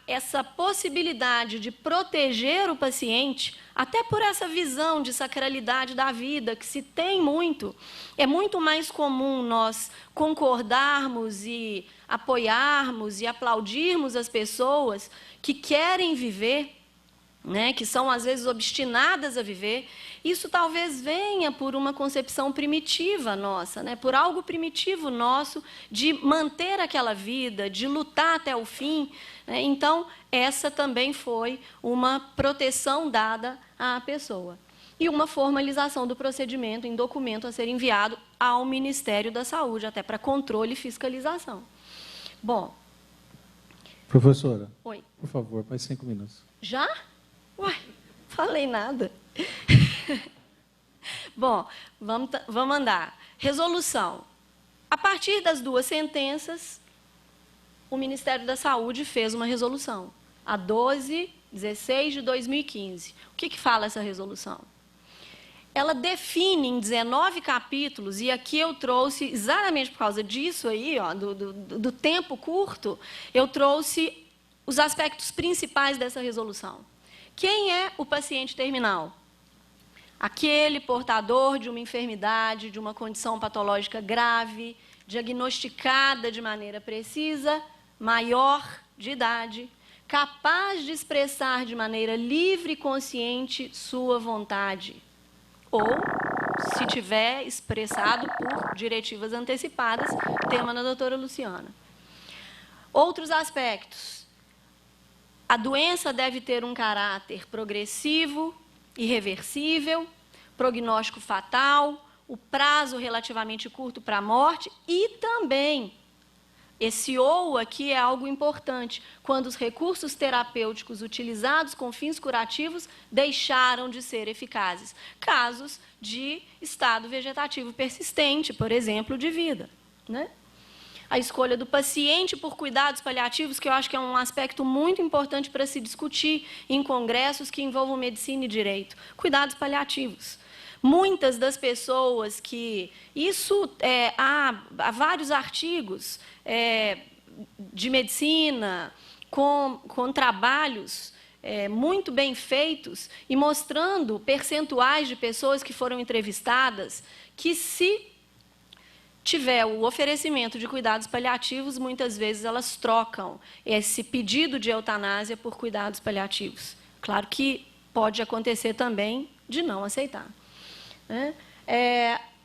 essa possibilidade de proteger o paciente, até por essa visão de sacralidade da vida, que se tem muito, é muito mais comum nós concordarmos e apoiarmos e aplaudirmos as pessoas que querem viver, né, que são, às vezes, obstinadas a viver. Isso talvez venha por uma concepção primitiva nossa, né, por algo primitivo nosso de manter aquela vida, de lutar até o fim, né. Então, essa também foi uma proteção dada à pessoa. E uma formalização do procedimento em documento a ser enviado ao Ministério da Saúde, até para controle e fiscalização. Bom. Professora, Oi. Por favor, mais 5 minutos. Já? Uai, falei nada. Bom, vamos andar. Resolução. A partir das 2 sentenças, o Ministério da Saúde fez uma resolução, a 1216 de 2015. O que fala essa resolução? Ela define em 19 capítulos, e aqui eu trouxe, exatamente por causa disso aí, ó, do tempo curto, eu trouxe os aspectos principais dessa resolução. Quem é o paciente terminal? Aquele portador de uma enfermidade, de uma condição patológica grave, diagnosticada de maneira precisa, maior de idade, capaz de expressar de maneira livre e consciente sua vontade. Ou, se tiver expressado por diretivas antecipadas, tema da doutora Luciana. Outros aspectos. A doença deve ter um caráter progressivo, irreversível, prognóstico fatal, o prazo relativamente curto para a morte e também, esse ou aqui é algo importante, quando os recursos terapêuticos utilizados com fins curativos deixaram de ser eficazes. Casos de estado vegetativo persistente, por exemplo, de vida, né? A escolha do paciente por cuidados paliativos, que eu acho que é um aspecto muito importante para se discutir em congressos que envolvam medicina e direito. Cuidados paliativos. Muitas das pessoas que... há vários artigos de medicina com trabalhos muito bem feitos e mostrando percentuais de pessoas que foram entrevistadas que, se tiver o oferecimento de cuidados paliativos, muitas vezes elas trocam esse pedido de eutanásia por cuidados paliativos. Claro que pode acontecer também de não aceitar, né?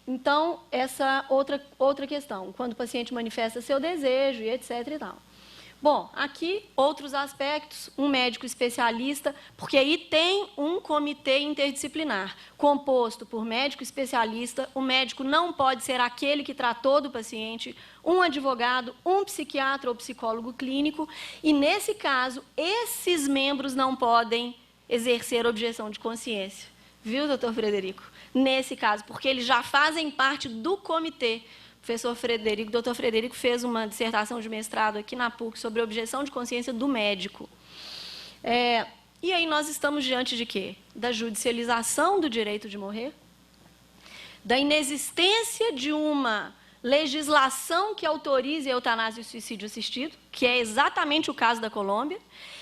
Então, essa outra questão, quando o paciente manifesta seu desejo e etc. e tal. Bom, aqui outros aspectos, um médico especialista, porque aí tem um comitê interdisciplinar, composto por médico especialista. O médico não pode ser aquele que tratou do paciente, um advogado, um psiquiatra ou psicólogo clínico, e, nesse caso, esses membros não podem exercer objeção de consciência. Viu, doutor Frederico? Nesse caso, porque eles já fazem parte do comitê. Doutor Frederico fez uma dissertação de mestrado aqui na PUC sobre objeção de consciência do médico. E aí nós estamos diante de quê? Da judicialização do direito de morrer, da inexistência de uma legislação que autorize a eutanásia e o suicídio assistido, que é exatamente o caso da Colômbia,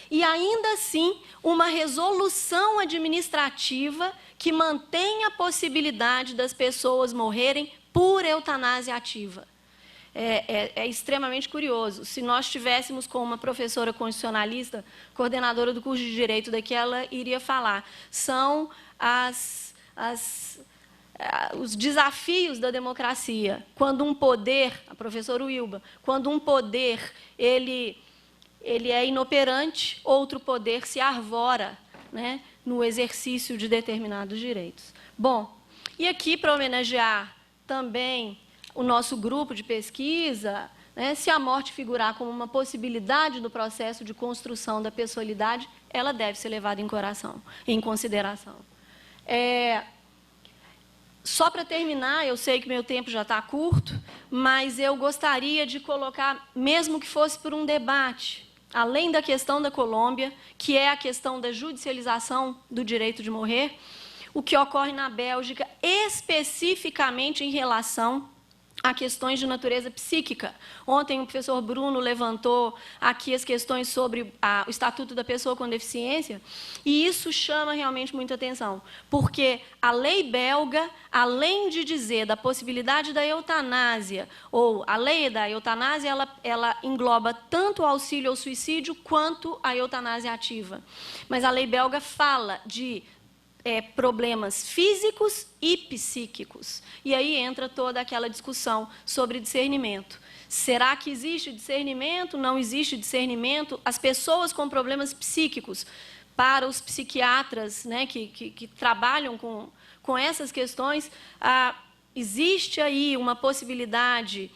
e ainda assim uma resolução administrativa que mantém a possibilidade das pessoas morrerem por eutanásia ativa. É extremamente curioso. Se nós tivéssemos com uma professora constitucionalista, coordenadora do curso de Direito daqui, ela iria falar. São os desafios da democracia. Quando um poder, a professora Wilba, quando um poder ele é inoperante, outro poder se arvora, né, no exercício de determinados direitos. Bom, e aqui, para homenagear também o nosso grupo de pesquisa, né, se a morte figurar como uma possibilidade do processo de construção da pessoalidade, ela deve ser levada em consideração. Só para terminar, eu sei que meu tempo já está curto, mas eu gostaria de colocar, mesmo que fosse por um debate, além da questão da Colômbia, que é a questão da judicialização do direito de morrer, o que ocorre na Bélgica, especificamente em relação a questões de natureza psíquica. Ontem o professor Bruno levantou aqui as questões sobre o Estatuto da Pessoa com Deficiência, e isso chama realmente muita atenção, porque a lei belga, além de dizer da possibilidade da eutanásia, ou a lei da eutanásia, ela engloba tanto o auxílio ao suicídio quanto a eutanásia ativa. Mas a lei belga fala de problemas físicos e psíquicos. E aí entra toda aquela discussão sobre discernimento. Será que existe discernimento? Não existe discernimento? As pessoas com problemas psíquicos, para os psiquiatras, né, que trabalham com essas questões, existe aí uma possibilidade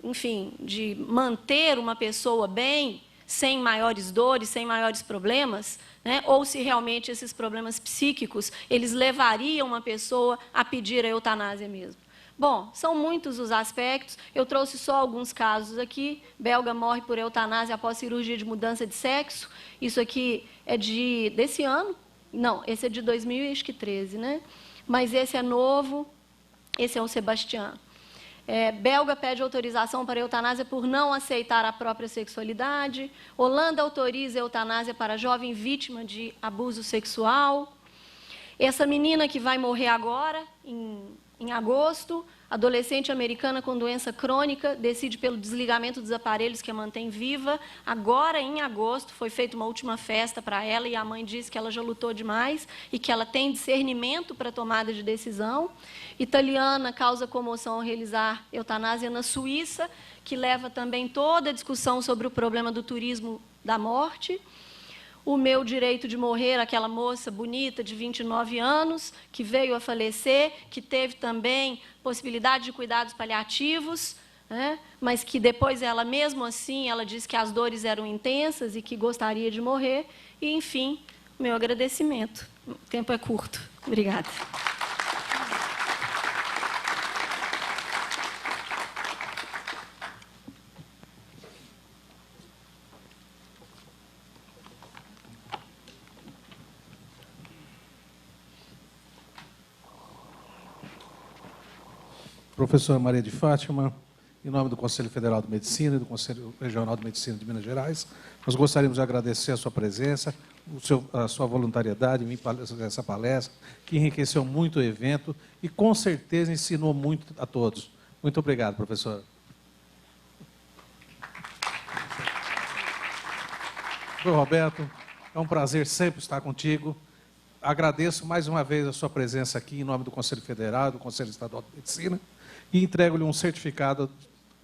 enfim, de manter uma pessoa bem, sem maiores dores, sem maiores problemas, né? Ou se realmente esses problemas psíquicos, eles levariam uma pessoa a pedir a eutanásia mesmo. Bom, são muitos os aspectos, eu trouxe só alguns casos aqui. Belga morre por eutanásia após cirurgia de mudança de sexo, isso aqui é desse ano, não, esse é de 2013, né? Mas esse é novo, esse é o Sebastião. Belga pede autorização para eutanásia por não aceitar a própria sexualidade. Holanda autoriza eutanásia para jovem vítima de abuso sexual. Essa menina que vai morrer agora, em agosto, adolescente americana com doença crônica, decide pelo desligamento dos aparelhos que a mantém viva. Agora, em agosto, foi feita uma última festa para ela e a mãe disse que ela já lutou demais e que ela tem discernimento para tomada de decisão. Italiana causa comoção ao realizar eutanásia na Suíça, que leva também toda a discussão sobre o problema do turismo da morte. O Meu Direito de Morrer, aquela moça bonita de 29 anos, que veio a falecer, que teve também possibilidade de cuidados paliativos, né? Mas que depois ela, mesmo assim, ela disse que as dores eram intensas e que gostaria de morrer. E, enfim, meu agradecimento. O tempo é curto. Obrigada. Professora Maria de Fátima, em nome do Conselho Federal de Medicina e do Conselho Regional de Medicina de Minas Gerais, nós gostaríamos de agradecer a sua presença, a sua voluntariedade em vir para essa palestra, que enriqueceu muito o evento e, com certeza, ensinou muito a todos. Muito obrigado, professora. Professor Roberto, é um prazer sempre estar contigo. Agradeço mais uma vez a sua presença aqui em nome do Conselho Federal, do Conselho Estadual de Medicina, e entrego-lhe um certificado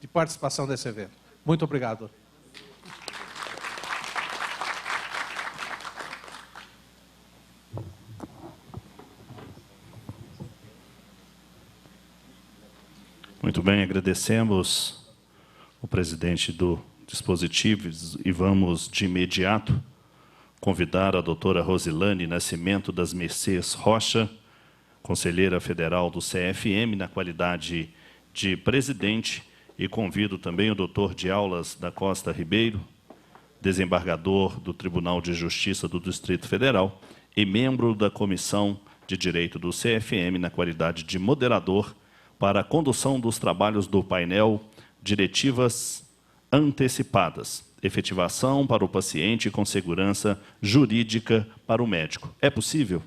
de participação desse evento. Muito obrigado. Muito bem, agradecemos o presidente do dispositivo e vamos de imediato convidar a doutora Rosilane Nascimento das Mercês Rocha, conselheira federal do CFM, na qualidade de presidente, e convido também o doutor de Aulas da Costa Ribeiro, desembargador do Tribunal de Justiça do Distrito Federal e membro da Comissão de Direito do CFM, na qualidade de moderador, para a condução dos trabalhos do painel Diretivas Antecipadas, efetivação para o paciente com segurança jurídica para o médico. É possível?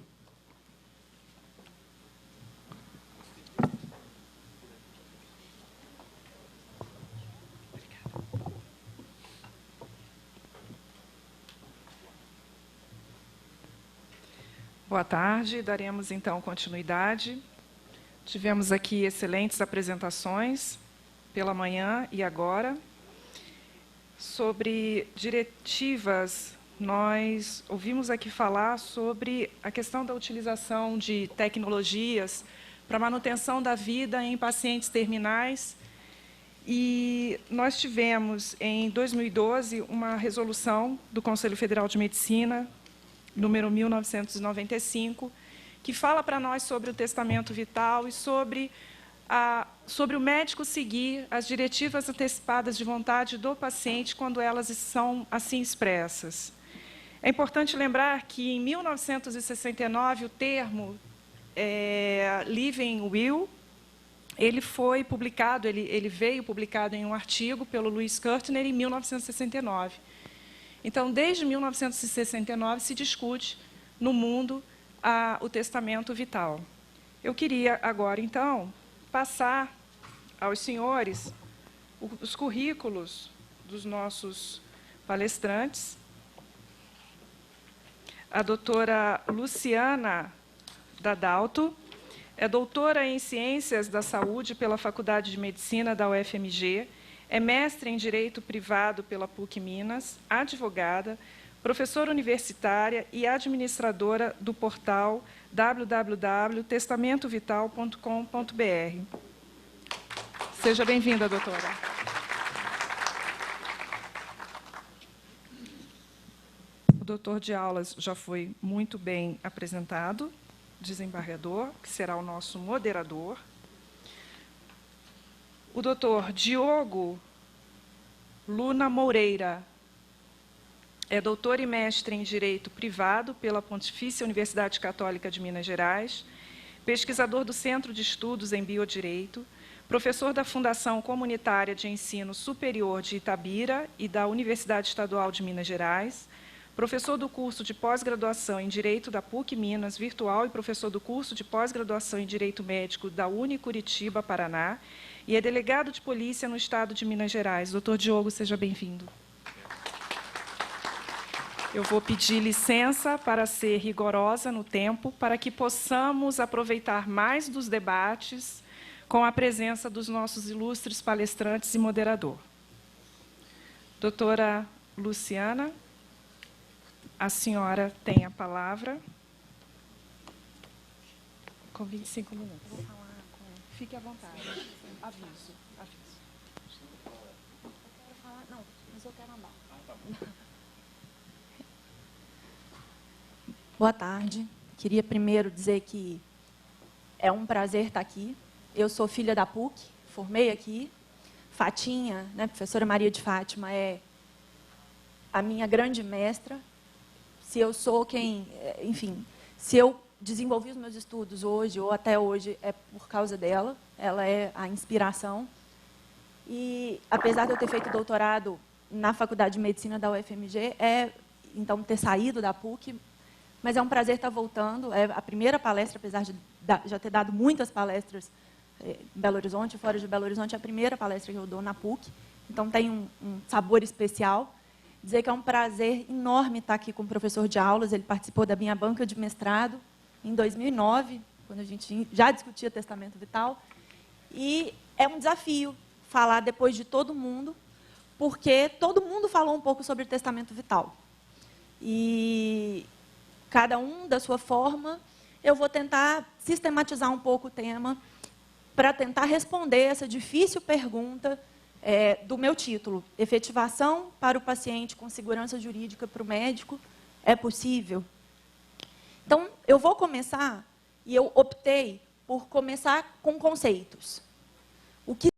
Boa tarde, daremos então continuidade. Tivemos aqui excelentes apresentações pela manhã e agora. Sobre diretivas, nós ouvimos aqui falar sobre a questão da utilização de tecnologias para manutenção da vida em pacientes terminais. E nós tivemos, em 2012, uma resolução do Conselho Federal de Medicina, número 1995, que fala para nós sobre o testamento vital e sobre o médico seguir as diretivas antecipadas de vontade do paciente quando elas são assim expressas. É importante lembrar que, em 1969, o termo Living Will ele foi publicado, ele veio publicado em um artigo pelo Louis Kertner em 1969. Então, desde 1969, se discute no mundo o testamento vital. Eu queria agora, então, passar aos senhores os currículos dos nossos palestrantes. A doutora Luciana Dadalto é doutora em Ciências da Saúde pela Faculdade de Medicina da UFMG, é mestre em Direito Privado pela PUC Minas, advogada, professora universitária e administradora do portal www.testamentovital.com.br. Seja bem-vinda, doutora. O doutor de Aulas já foi muito bem apresentado, desembargador, que será o nosso moderador. O doutor Diogo Luna Moreira é doutor e mestre em Direito Privado pela Pontifícia Universidade Católica de Minas Gerais, pesquisador do Centro de Estudos em Biodireito, professor da Fundação Comunitária de Ensino Superior de Itabira e da Universidade Estadual de Minas Gerais, professor do curso de pós-graduação em Direito da PUC Minas, virtual, e professor do curso de pós-graduação em Direito Médico da Unicuritiba, Paraná, e é delegado de polícia no estado de Minas Gerais. Doutor Diogo, seja bem-vindo. Eu vou pedir licença para ser rigorosa no tempo, para que possamos aproveitar mais dos debates com a presença dos nossos ilustres palestrantes e moderador. Doutora Luciana, a senhora tem a palavra. Com 25 minutos. Vou falar com... Fique à vontade. Aviso. Eu quero falar... Não, mas eu quero andar. Tá bom. Boa tarde. Queria primeiro dizer que é um prazer estar aqui. Eu sou filha da PUC, formei aqui. Fatinha, né, professora Maria de Fátima, é a minha grande mestra. Se eu sou quem, enfim, se eu desenvolvi os meus estudos hoje, ou até hoje, é por causa dela. Ela é a inspiração. E, apesar de eu ter feito doutorado na Faculdade de Medicina da UFMG, então, ter saído da PUC, mas é um prazer estar voltando. É a primeira palestra, apesar de já ter dado muitas palestras em Belo Horizonte, fora de Belo Horizonte, é a primeira palestra que eu dou na PUC. Então, tem um sabor especial. Dizer que é um prazer enorme estar aqui com o professor de aulas. Ele participou da minha banca de mestrado em 2009, quando a gente já discutia testamento vital. E é um desafio falar depois de todo mundo, porque todo mundo falou um pouco sobre testamento vital. E cada um da sua forma, eu vou tentar sistematizar um pouco o tema para tentar responder essa difícil pergunta do meu título. Efetivação para o paciente com segurança jurídica para o médico é possível? Então, eu vou começar, e eu optei por começar com conceitos. O que